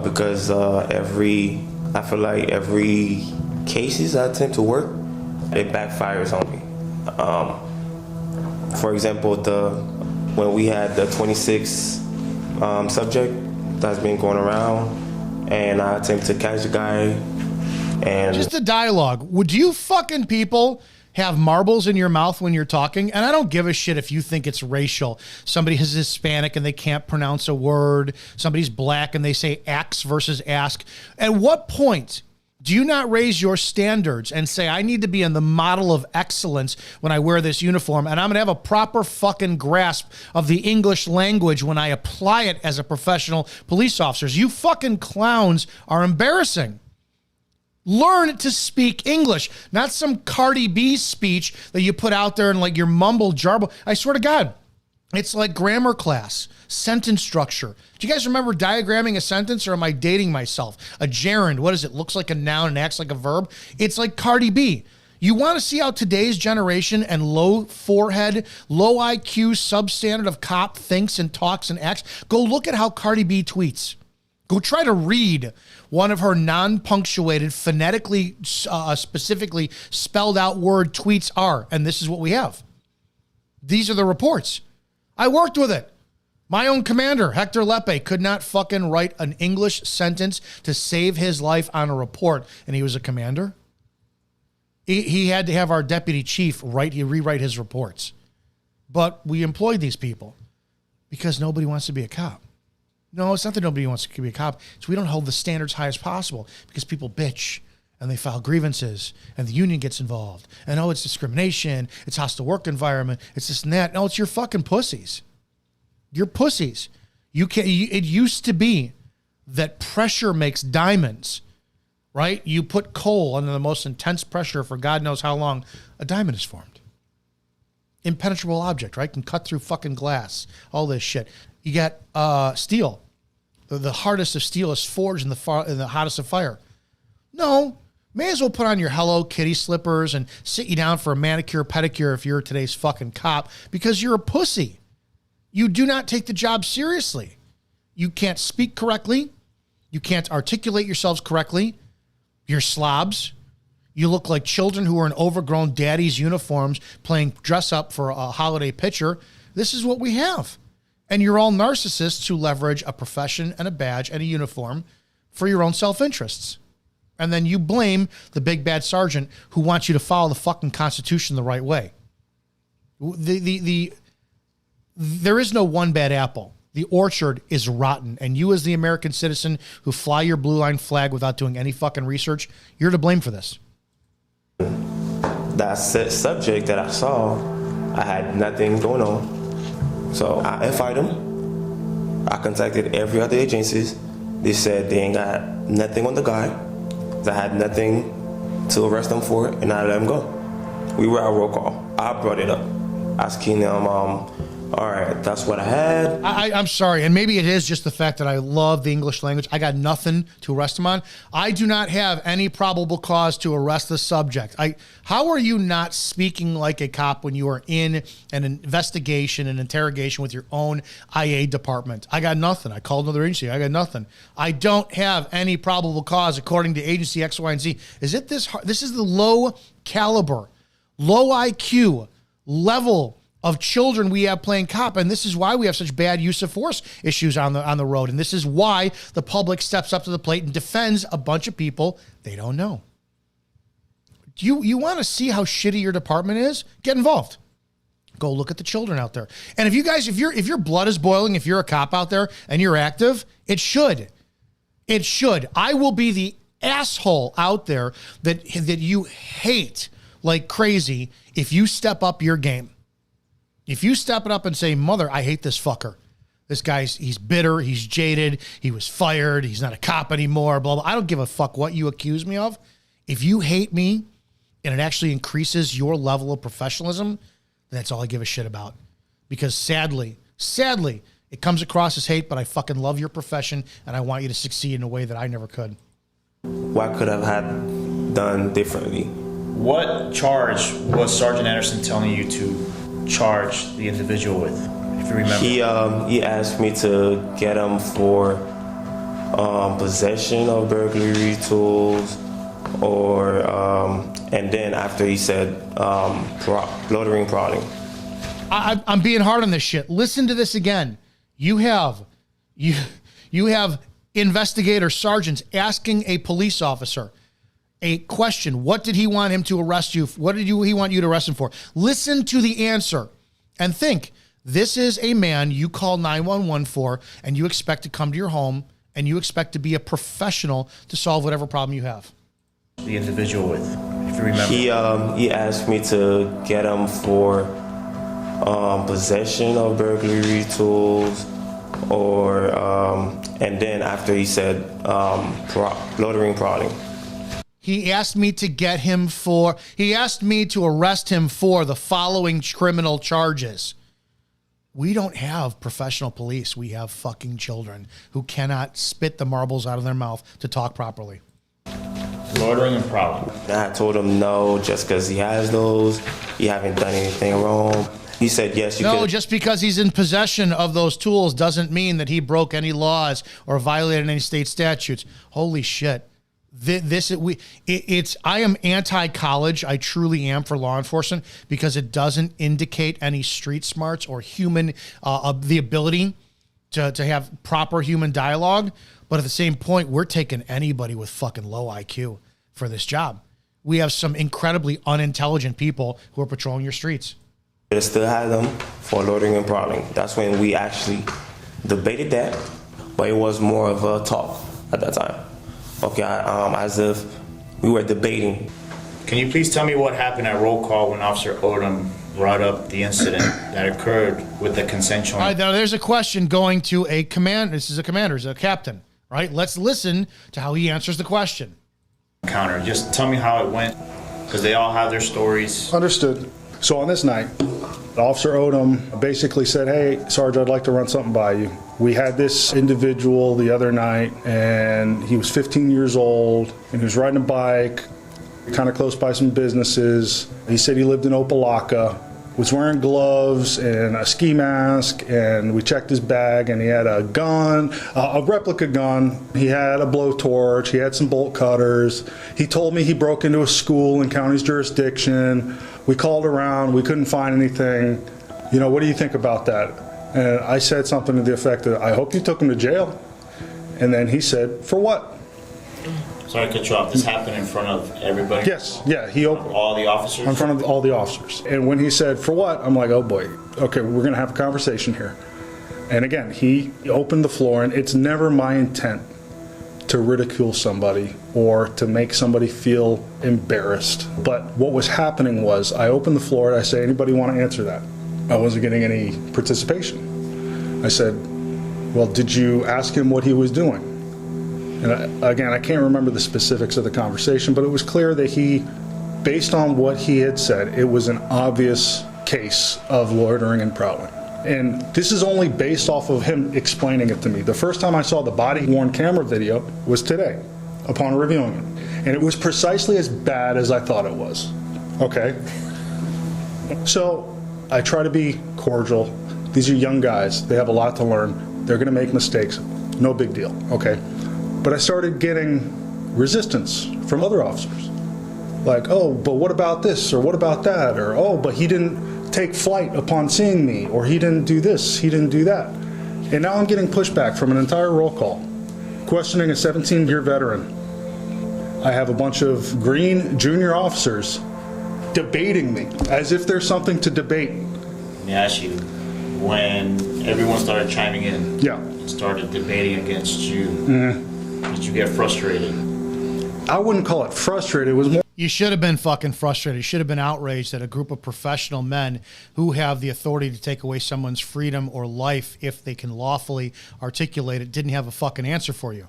Because I feel like every cases I attempt to work, it backfires on me. For example, when we had the 26 subject that's been going around, and I attempt to catch the guy, and just the dialogue. Would you fucking people have marbles in your mouth when you're talking? And I don't give a shit if you think it's racial. Somebody is Hispanic and they can't pronounce a word. Somebody's black and they say ax versus ask. At what point do you not raise your standards and say, I need to be in the model of excellence when I wear this uniform, and I'm going to have a proper fucking grasp of the English language when I apply it as a professional police officer? You fucking clowns are embarrassing. Learn to speak English, not some Cardi B speech that you put out there and like your mumble jarble. I swear to God, it's like grammar class, sentence structure. Do you guys remember diagramming a sentence, or am I dating myself? A gerund, what is it? Looks like a noun and acts like a verb. It's like Cardi B. You want to see how today's generation and low forehead, low IQ substandard of cop thinks and talks and acts? Go look at how Cardi B tweets. Go try to read one of her non-punctuated, phonetically, specifically spelled out word tweets are. And this is what we have. These are the reports. I worked with it. My own commander, Hector Lepe, could not fucking write an English sentence to save his life on a report. And he was a commander. He had to have our deputy chief rewrite his reports. But we employed these people because nobody wants to be a cop. No, it's not that nobody wants to be a cop. It's we don't hold the standards high as possible because people bitch and they file grievances and the union gets involved. And oh, it's discrimination. It's hostile work environment. It's this and that. No, it's your fucking pussies. You're pussies. It used to be that pressure makes diamonds, right? You put coal under the most intense pressure for God knows how long, a diamond is formed. Impenetrable object, right? Can cut through fucking glass, all this shit. You got steel. The hardest of steel is forged in the hottest of fire. No, may as well put on your Hello Kitty slippers and sit you down for a manicure, pedicure if you're today's fucking cop, because you're a pussy. You do not take the job seriously. You can't speak correctly. You can't articulate yourselves correctly. You're slobs. You look like children who are in overgrown daddy's uniforms playing dress up for a holiday picture. This is what we have. And you're all narcissists who leverage a profession and a badge and a uniform for your own self-interests. And then you blame the big bad sergeant who wants you to follow the fucking Constitution the right way. There is no one bad apple. The orchard is rotten. And you as the American citizen who fly your blue line flag without doing any fucking research, you're to blame for this. That subject that I saw, I had nothing going on. So I fired him. I contacted every other agencies. They said they ain't got nothing on the guy. I had nothing to arrest him for, and I let him go. We were at roll call. I brought it up, asking them, all right, that's what I had. I'm sorry, and maybe it is just the fact that I love the English language. I got nothing to arrest him on. I do not have any probable cause to arrest the subject. How are you not speaking like a cop when you are in an investigation, an interrogation with your own IA department? I got nothing. I called another agency. I got nothing. I don't have any probable cause according to agency X, Y, and Z. Is it this hard? This is the low caliber, low IQ level of children we have playing cop, and this is why we have such bad use of force issues on the road, and this is why the public steps up to the plate and defends a bunch of people they don't know. You want to see how shitty your department is? Get involved. Go look at the children out there. And if you guys, if your blood is boiling, if you're a cop out there and you're active, it should. It should. I will be the asshole out there that you hate like crazy if you step up your game. If you step it up and say, mother, I hate this fucker. This guy's, he's bitter, he's jaded, he was fired, he's not a cop anymore, blah, blah. I don't give a fuck what you accuse me of. If you hate me and it actually increases your level of professionalism, that's all I give a shit about. Because sadly, it comes across as hate, but I fucking love your profession and I want you to succeed in a way that I never could. What could I have had done differently? What charge was Sergeant Anderson telling you to charge the individual with, if you remember? He asked me to get him for possession of burglary tools, or and then after he said loitering, prodding. I'm being hard on this shit. Listen to this again. You have investigator sergeants asking a police officer a question. What did he want him to arrest you? What did he want you to arrest him for? Listen to the answer and think, this is a man you call 911 for, and you expect to come to your home and you expect to be a professional to solve whatever problem you have. The individual with, if you remember. He asked me to get him for possession of burglary tools, or and then after he said loitering, prodding. He asked me to arrest him for the following criminal charges. We don't have professional police. We have fucking children who cannot spit the marbles out of their mouth to talk properly. Loitering and prodding. I told him no, just because he has those. You haven't done anything wrong. He said yes, you could. No, just because he's in possession of those tools doesn't mean that he broke any laws or violated any state statutes. Holy shit. I am anti-college. I truly am for law enforcement because it doesn't indicate any street smarts or human, the ability to have proper human dialogue. But at the same point, we're taking anybody with fucking low IQ for this job. We have some incredibly unintelligent people who are patrolling your streets. I still had them for loitering and prodding. That's when we actually debated that, but it was more of a talk at that time. Okay, as if we were debating. Can you please tell me what happened at roll call when Officer Odom brought up the incident that occurred with the consensual? All right, now there's a question going to a command. This is a commander, a captain, right? Let's listen to how he answers the question. Counter, just tell me how it went, because they all have their stories. Understood. So on this night, Officer Odom basically said, hey, Sarge, I'd like to run something by you. We had this individual the other night, and he was 15 years old, and he was riding a bike, kind of close by some businesses. He said he lived in Opelika, was wearing gloves and a ski mask, and we checked his bag, and he had a gun, a replica gun. He had a blowtorch, he had some bolt cutters. He told me he broke into a school in county's jurisdiction. We called around, we couldn't find anything. You know, what do you think about that? And I said something to the effect of, I hope you took him to jail. And then he said, for what? Sorry to cut you off. This happened in front of everybody? Yes, yeah, he opened. All the officers? In front of all the officers. And when he said, for what? I'm like, oh boy, okay, we're gonna have a conversation here. And again, he opened the floor, and it's never my intent to ridicule somebody or to make somebody feel embarrassed. But what was happening was I opened the floor and I said, anybody want to answer that? I wasn't getting any participation. I said, well, did you ask him what he was doing? And again, I can't remember the specifics of the conversation, but it was clear that he, based on what he had said, it was an obvious case of loitering and prowling. And this is only based off of him explaining it to me. The first time I saw the body-worn camera video was today, upon reviewing it. And it was precisely as bad as I thought it was. Okay? So I try to be cordial. These are young guys. They have a lot to learn. They're going to make mistakes. No big deal. Okay? But I started getting resistance from other officers. Like, oh, but what about this? Or what about that? Or, oh, but he didn't take flight upon seeing me, or he didn't do this, he didn't do that. And now I'm getting pushback from an entire roll call, questioning a 17-year veteran. I have a bunch of green junior officers debating me, as if there's something to debate. Let me ask you, when everyone started chiming in, started debating against you, did you get frustrated? I wouldn't call it frustrated, it was more... You should have been fucking frustrated. You should have been outraged that a group of professional men who have the authority to take away someone's freedom or life if they can lawfully articulate it didn't have a fucking answer for you.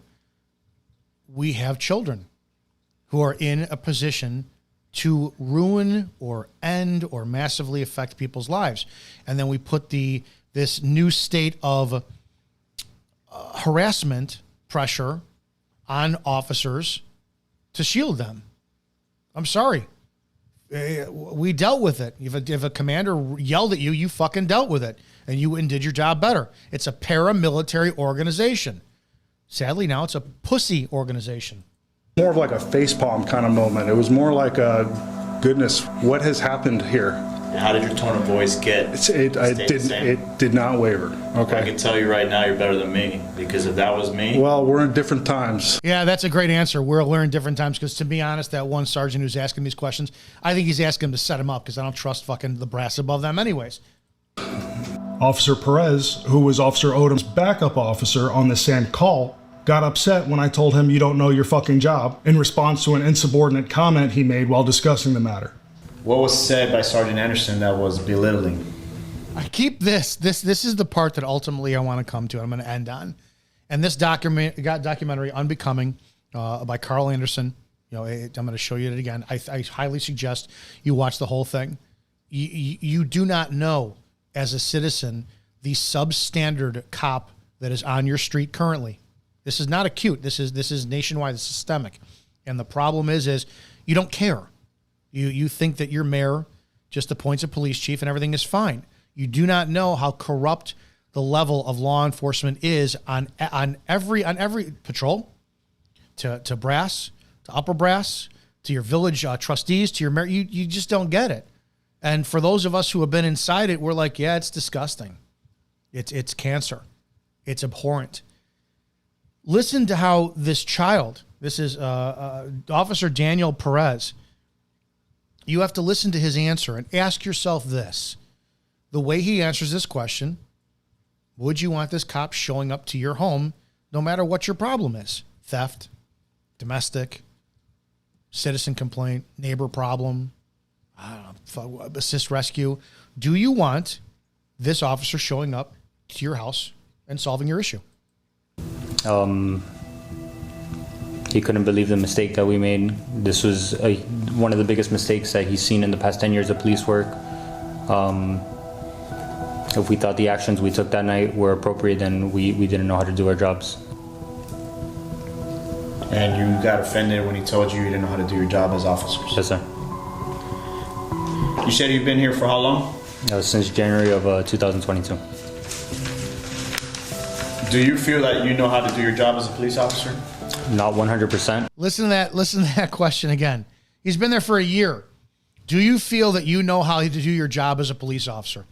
We have children who are in a position to ruin or end or massively affect people's lives. And then we put this new state of harassment pressure on officers to shield them. I'm sorry. We dealt with it. If a commander yelled at you, you fucking dealt with it. And you did your job better. It's a paramilitary organization. Sadly, now it's a pussy organization. More of like a facepalm kind of moment. It was more like a, goodness, what has happened here? How did your tone of voice get? It did not waver. Okay. Well, I can tell you right now, you're better than me, because if that was me. Well, we're in different times. Yeah, that's a great answer. We're in different times, because to be honest, that one sergeant who's asking these questions, I think he's asking them to set him up, because I don't trust fucking the brass above them anyways. Officer Perez, who was Officer Odom's backup officer on the same call, got upset when I told him you don't know your fucking job in response to an insubordinate comment he made while discussing the matter. What was said by Sergeant Anderson that was belittling? I keep this is the part that ultimately I want to come to. I'm going to end on. And this documentary, Unbecoming, by Carl Anderson. I'm going to show you it again. I highly suggest you watch the whole thing. You do not know, as a citizen, the substandard cop that is on your street currently. This is not acute. This is nationwide. It's systemic. And the problem is you don't care. You think that your mayor just appoints a police chief and everything is fine. You do not know how corrupt the level of law enforcement is on every patrol, to brass, to upper brass, to your village trustees, to your mayor. You just don't get it. And for those of us who have been inside it, we're like, yeah, it's disgusting. It's cancer. It's abhorrent. Listen to how this child, this is Officer Daniel Perez. You have to listen to his answer and ask yourself this. The way he answers this question, would you want this cop showing up to your home no matter what your problem is? Theft, domestic, citizen complaint, neighbor problem, assist rescue. Do you want this officer showing up to your house and solving your issue? He couldn't believe the mistake that we made. This was one of the biggest mistakes that he's seen in the past 10 years of police work. If we thought the actions we took that night were appropriate, then we didn't know how to do our jobs. And you got offended when he told you didn't know how to do your job as officers? Yes, sir. You said you've been here for how long? Since January of 2022. Do you feel that you know how to do your job as a police officer? Not 100%. Listen to that question again. He's been there for a year. Do you feel that you know how to do your job as a police officer?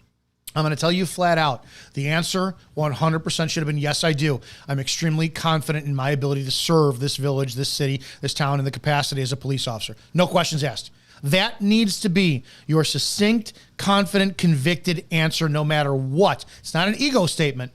I'm going to tell you flat out. The answer 100% should have been yes, I do. I'm extremely confident in my ability to serve this village, this city, this town in the capacity as a police officer. No questions asked. That needs to be your succinct, confident, convicted answer no matter what. It's not an ego statement.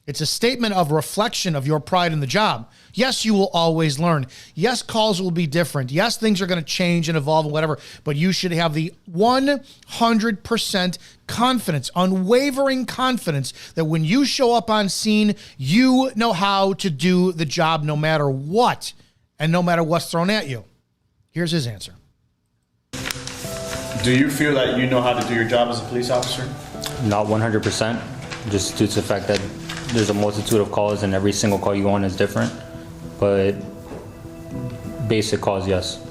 It's a statement of reflection of your pride in the job. Yes, you will always learn. Yes, calls will be different. Yes, things are going to change and evolve and whatever, but you should have the 100% confidence, unwavering confidence that when you show up on scene, you know how to do the job no matter what and no matter what's thrown at you. Here's his answer. Do you feel that you know how to do your job as a police officer? Not 100%, just due to the fact that there's a multitude of calls and every single call you go on is different, but basic calls, yes.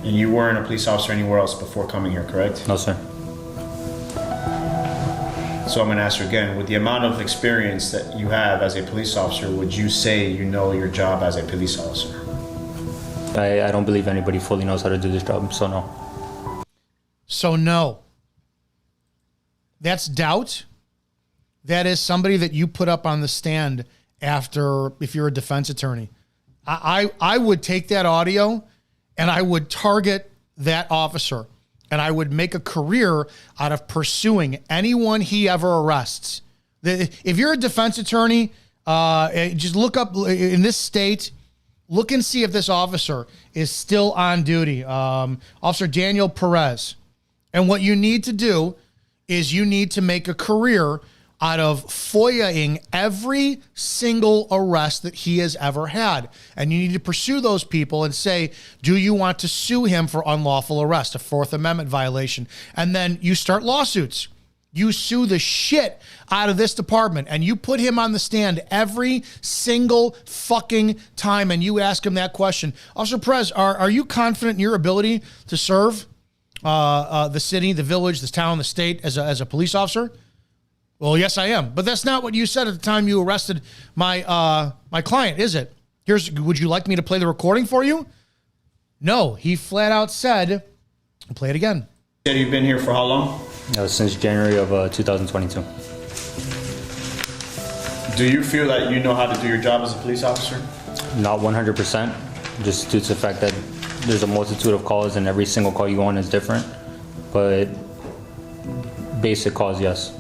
And you weren't a police officer anywhere else before coming here, correct? No, sir. So I'm going to ask you again, with the amount of experience that you have as a police officer, would you say you know your job as a police officer? I don't believe anybody fully knows how to do this job, so no. So no. That's doubt. That is somebody that you put up on the stand after, if you're a defense attorney. I would take that audio and I would target that officer and I would make a career out of pursuing anyone he ever arrests. If you're a defense attorney, just look up in this state, look and see if this officer is still on duty. Officer Daniel Perez. And what you need to do is you need to make a career out of FOIA-ing every single arrest that he has ever had. And you need to pursue those people and say, do you want to sue him for unlawful arrest, a Fourth Amendment violation? And then you start lawsuits. You sue the shit out of this department and you put him on the stand every single fucking time and you ask him that question. Officer Perez, are you confident in your ability to serve the city, the village, the town, the state as a police officer? Well, yes, I am. But that's not what you said at the time you arrested my my client, is it? Would you like me to play the recording for you? No, he flat out said, play it again. You've been here for how long? Since January of 2022. Do you feel that you know how to do your job as a police officer? Not 100%, just due to the fact that there's a multitude of calls and every single call you go on is different, but basic calls, yes.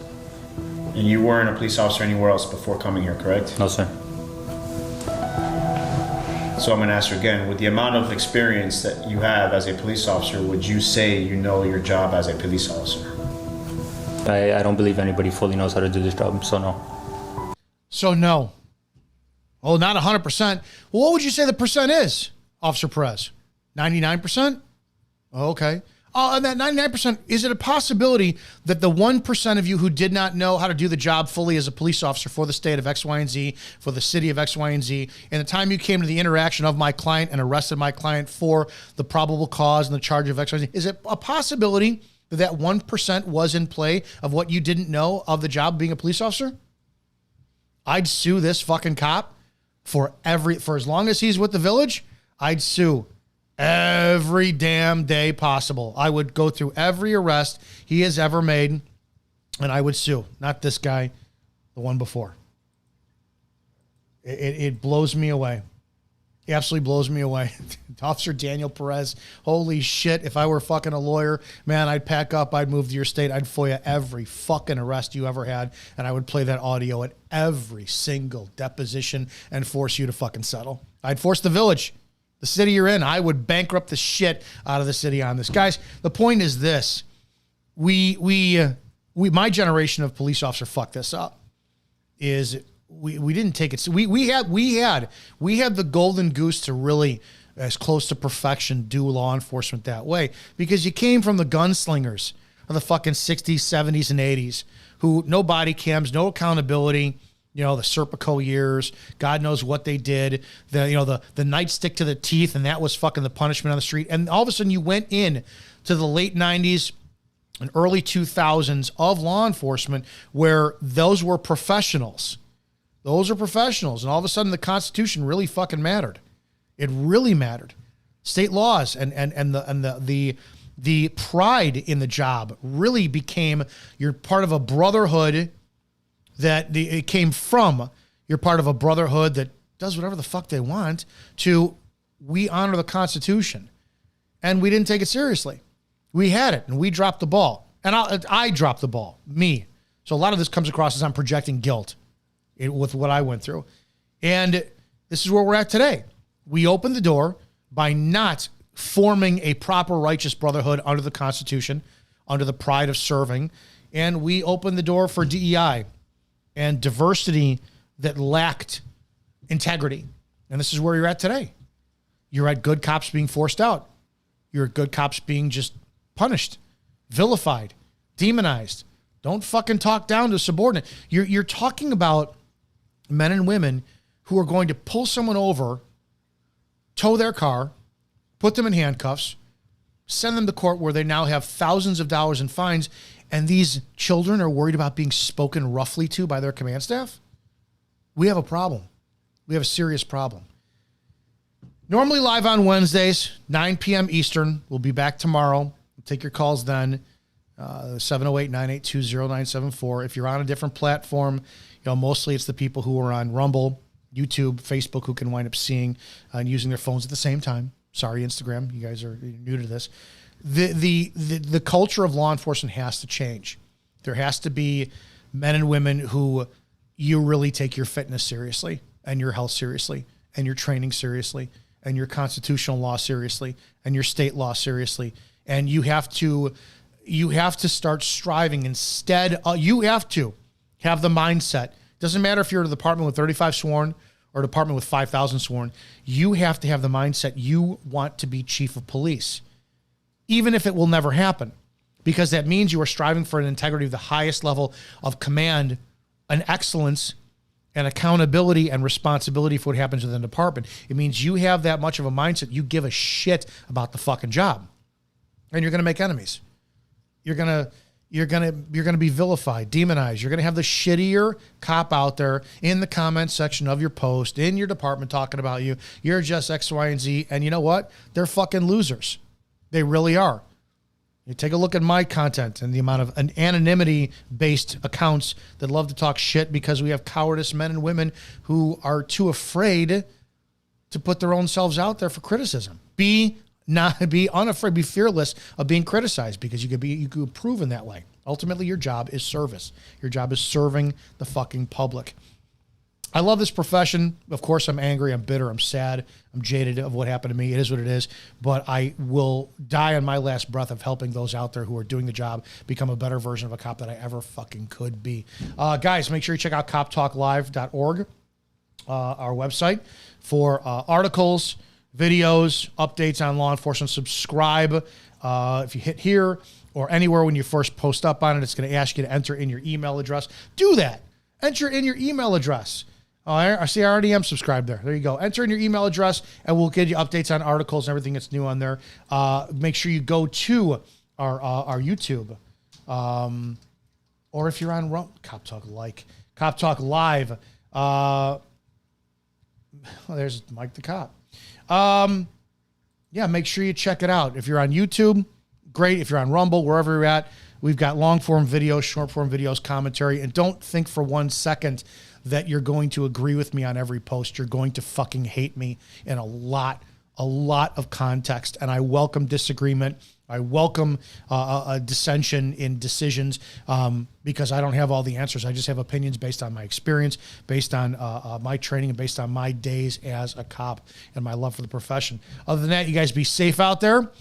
And you weren't a police officer anywhere else before coming here, correct? No, sir. So I'm going to ask you again, with the amount of experience that you have as a police officer, would you say you know your job as a police officer? I don't believe anybody fully knows how to do this job, so no. So no. Oh, not 100%. Well, what would you say the percent is, Officer Perez? 99%? Oh, okay. And that 99%, is it a possibility that the 1% of you who did not know how to do the job fully as a police officer for the state of X, Y, and Z, for the city of X, Y, and Z, and the time you came to the interaction of my client and arrested my client for the probable cause and the charge of X, Y, and Z, is it a possibility that that 1% was in play of what you didn't know of the job of being a police officer? I'd sue this fucking cop for as long as he's with the village. I'd sue every damn day possible. I would go through every arrest he has ever made, and I would sue. Not this guy, the one before. It blows me away. It absolutely blows me away. Officer Daniel Perez, holy shit. If I were fucking a lawyer, man, I'd pack up, I'd move to your state, I'd FOIA every fucking arrest you ever had, and I would play that audio at every single deposition and force you to fucking settle. I'd force the village, the city you're in. I would bankrupt the shit out of the city on this. Guys, the point is this. My generation of police officer fucked this up. We didn't take it. So we had the golden goose to really, as close to perfection, do law enforcement that way, because you came from the gunslingers of the fucking 60s, 70s, and 80s, who no body cams, no accountability. You know, the Serpico years, God knows what they did. The nightstick to the teeth, and that was fucking the punishment on the street. And all of a sudden you went in to the late 90s and early 2000s of law enforcement where those were professionals. Those are professionals. And all of a sudden the Constitution really fucking mattered. It really mattered. State laws and the the pride in the job really became you're part of a brotherhood it came from you're part of a brotherhood that does whatever the fuck they want to we honor the Constitution. And we didn't take it seriously. We had it and we dropped the ball. And I dropped the ball, me. So a lot of this comes across as I'm projecting guilt with what I went through. And this is where we're at today. We opened the door by not forming a proper righteous brotherhood under the Constitution, under the pride of serving. And we opened the door for DEI and diversity that lacked integrity. And this is where you're at today. You're at good cops being forced out. You're at good cops being just punished, vilified, demonized. Don't fucking talk down to a subordinate. You're talking about men and women who are going to pull someone over, tow their car, put them in handcuffs, send them to court where they now have thousands of dollars in fines, and these children are worried about being spoken roughly to by their command staff? We have a problem. We have a serious problem. Normally live on Wednesdays, 9 p.m. Eastern. We'll be back tomorrow. We'll take your calls then, 708-982-0974. If you're on a different platform, mostly it's the people who are on Rumble, YouTube, Facebook who can wind up seeing and using their phones at the same time. Sorry, Instagram, you guys are new to this. The culture of law enforcement has to change. There has to be men and women who you really take your fitness seriously and your health seriously and your training seriously and your constitutional law seriously and your state law seriously. And you have to start striving instead. You have to have the mindset. Doesn't matter if you're in a department with 35 sworn or a department with 5,000 sworn. You have to have the mindset you want to be chief of police, even if it will never happen, because that means you are striving for an integrity of the highest level of command, an excellence, and accountability and responsibility for what happens within the department. It means you have that much of a mindset. You give a shit about the fucking job, and you're going to make enemies. You're going to be vilified, demonized. You're going to have the shittier cop out there in the comment section of your post, in your department talking about you. You're just X, Y, and Z. And you know what? They're fucking losers. They really are. You take a look at my content and the amount of anonymity-based accounts that love to talk shit because we have cowardice men and women who are too afraid to put their own selves out there for criticism. Be unafraid, be fearless of being criticized, because you could prove in that way. Ultimately, your job is service. Your job is serving the fucking public. I love this profession. Of course, I'm angry, I'm bitter, I'm sad, I'm jaded of what happened to me. It is what it is. But I will die on my last breath of helping those out there who are doing the job become a better version of a cop that I ever fucking could be. Guys, make sure you check out coptalklive.org, our website, for articles, videos, updates on law enforcement. Subscribe. If you hit here or anywhere when you first post up on it, it's going to ask you to enter in your email address. Do that. Enter in your email address. I see I already am subscribed there. There you go. Enter in your email address, and we'll get you updates on articles and everything that's new on there. Make sure you go to our YouTube. Or if you're on Cop Talk Live. There's Mike the Cop. Make sure you check it out. If you're on YouTube, great. If you're on Rumble, wherever you're at, we've got long form videos, short form videos, commentary. And don't think for 1 second that you're going to agree with me on every post. You're going to fucking hate me in a lot of context. And I welcome disagreement. I welcome a dissension in decisions because I don't have all the answers. I just have opinions based on my experience, based on my training, and based on my days as a cop and my love for the profession. Other than that, you guys be safe out there.